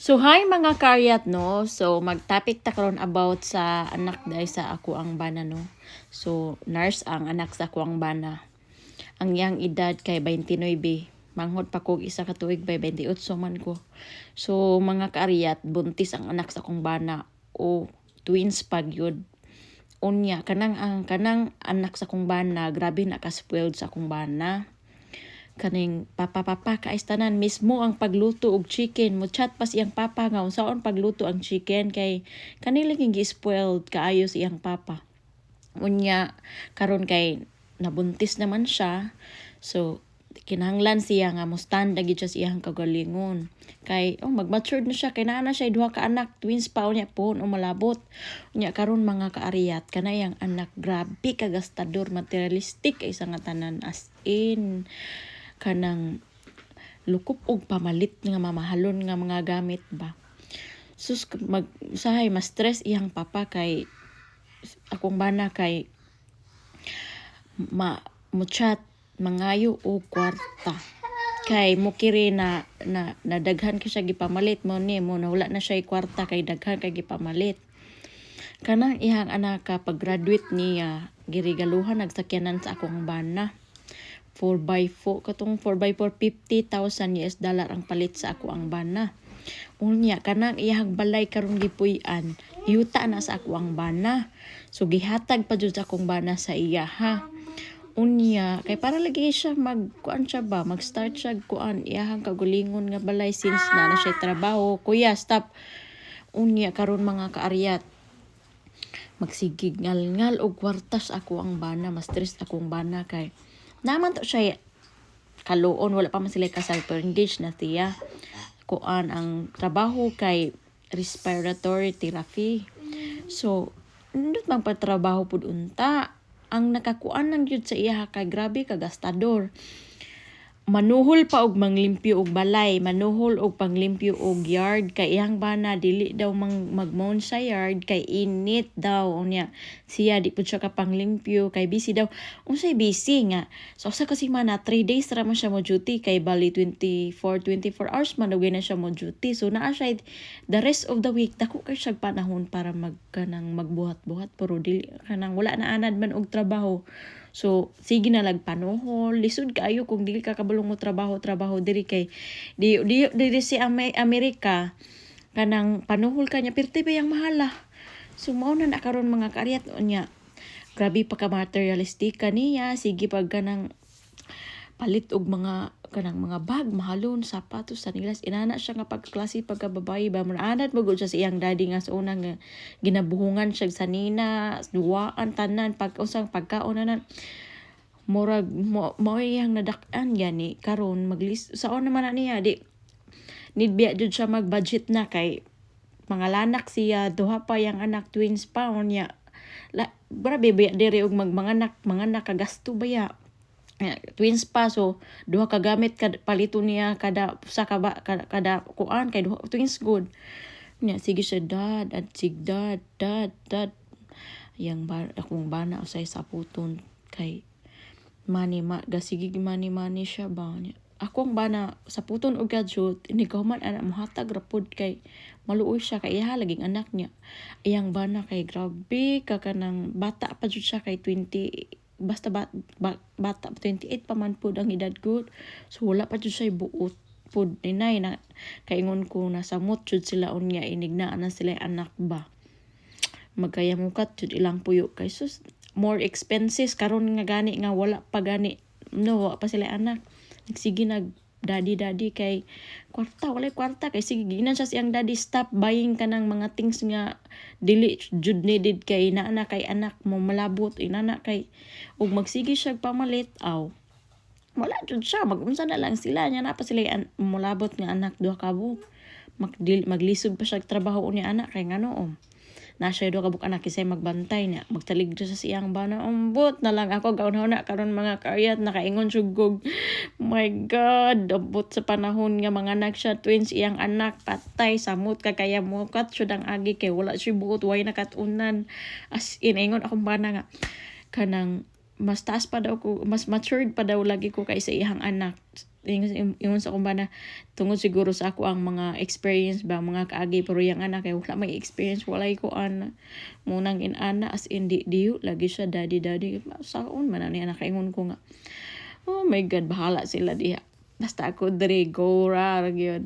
So hi mga karyat no. So magtopic ta karon about sa anak day sa ako ang bana no. So nurse ang anak sa ako ang bana. Ang yang edad kay 29. Manghod pa kog isa ka tuig by 28 man ko. So mga karyat buntis ang anak sa akong bana o twins pag yun. Unya kanang anak sa akong bana grabe na ka-spoiled sa akong bana. Kaning papa kaayos tanan mismo ang pagluto og chicken mo chat pa siyang papa nga unsaon pagluto ang chicken kay kanilang gi-spoiled kaayo siyang papa. Unya karon kay nabuntis naman siya, so kinahanglan siya nga mustanda gid siya siyang kagalingon kay mag-matured na siya kay naa na siya duha ka anak, twins pa unya po o malabot. Unya karon mga kaariyat kanayang anak grabe ka gastador, materialistic ay nga tanan as in kanang lukop og pamalit nga mamahalon nga mga gamit ba. Sus usahay mas stress iyang papa kay akong bana kay muchat mangayo og kwarta kay mukiri na daghan ka siya gipamalit mo ni mo nawala na siya kwarta kay daghan kay gipamalit. Kanang iyang anak pag graduate niya girigaluhan nagsakyanan sa akong bana. 4x4 katong 4x4 $50,000 ang palit sa ako ang bana. Unya kanang iyang balay karon gipuy-an yuta na sa ako ang bana, so gihatag pa jud sa akong bana sa iya ha. Unya kay para lagi siya magkuan siya ba mag-start siya kuan iyang kagulingon nga balay since na siya trabaho. Kuya stop. Unya karon mga kaariyat magsigig ngal og kwartas ako ang bana, mas stress akong bana kay naman to siya kaluon, wala pa man sila kasal pero engaged na siya. Kuan ang trabaho kay respiratory therapy. So, nindot mang patrabaho pud unta. Ang nakakuan lang yun sa iya kay grabe ka gastador. Manuhol pa og manglimpyo og balay, manuhol og panglimpyo og yard kay iyang bana dili daw magmon sa yard kay init daw unya. Siya di pud siya ka panglimpyo kay busy daw. Unsay busy nga? So sa kasi mana 3 days ra man siya mo duty kay bali 24 hours man daw na siya mo duty. So naa siya the rest of the week dako kay siya panahon para magbuhat-buhat pero dili kanang wala na anad man og trabaho. So sige na lagpanuhol lisod kaayo kung dili ka kabulong mo trabaho diri kay diri si Amerika kanang panuhol kanya pirti ba yang mahala. So mao na karon mga karyat unya grabe pa ka materialistic kaniya, sige pag kanang palit og mga bag mahalon sapatos sanilas inana siya nga pagklase pagkababayi ba mo anad mo gud siya sa iyang daddy nga sa unang nga ginabuhungan siya sa nina duwaan tanan pag usang pagkaon na murag mo iyang nadak-an gani karon saon naman na niya di need biya jud siya mag-budget na kay mga lanak siya duha pa yang anak twins pa unya grabe biya diri og manganak kagasto baya twins pa so duha ka gamit palito niya kada sa kada kuan kay duha twins good niya sige siya dad yang akong bana usay sa puton kay mani siya ba niya akong bana sa puton og gadget inigaw man ana mohatag rapod kay maluoy siya kay iya laging anak niya iyang bana kay grabe ka kanang bata pa jud siya kay 20 basta bata 28 pa man pud ang edad good, so wala pa jud siya buot pud inay na kaingon ko nasamot jud sila unya inignaan na sila anak ba magkayamukat jud ilang puyo kay sus more expenses karon nga gani nga wala pa gani no wala pa sila anak nagsige daddy kay walay kwarta kay sige ginan siya siyang daddy stop buying kanang mga things nga dili jud needed kay naa kay anak mo malabot inana kay ug magsige siya pamalit wala jud siya magunsa na lang sila nya na pa sila malabot nga anak duha ka buok maglisod pa siya trabaho ni anak kay ngano na siya do kabuk anak kisay magbantay na magtalig sa siyang bana umbot na lang ako gauna karon mga karyat nakaingon sugog my god abot sa panahon nga mga anak siya twins iyang anak patay samot kaya mo kat syudang agi kay wala siya buot way nakatunan as in ingon akong bana nga kanang mas taas pa daw ko, mas matured pa daw lagi ko kaysa ihang anak. Ingon sa kumbana tungod siguro sa ako ang mga experience ba mga kaagi, pero yung anak kay wala may experience, walay ko ana munang inana as in diyo lagi siya daddy saon man ani anak, ingon ko nga oh my god bahala sila diha basta ako dre go ra gyud.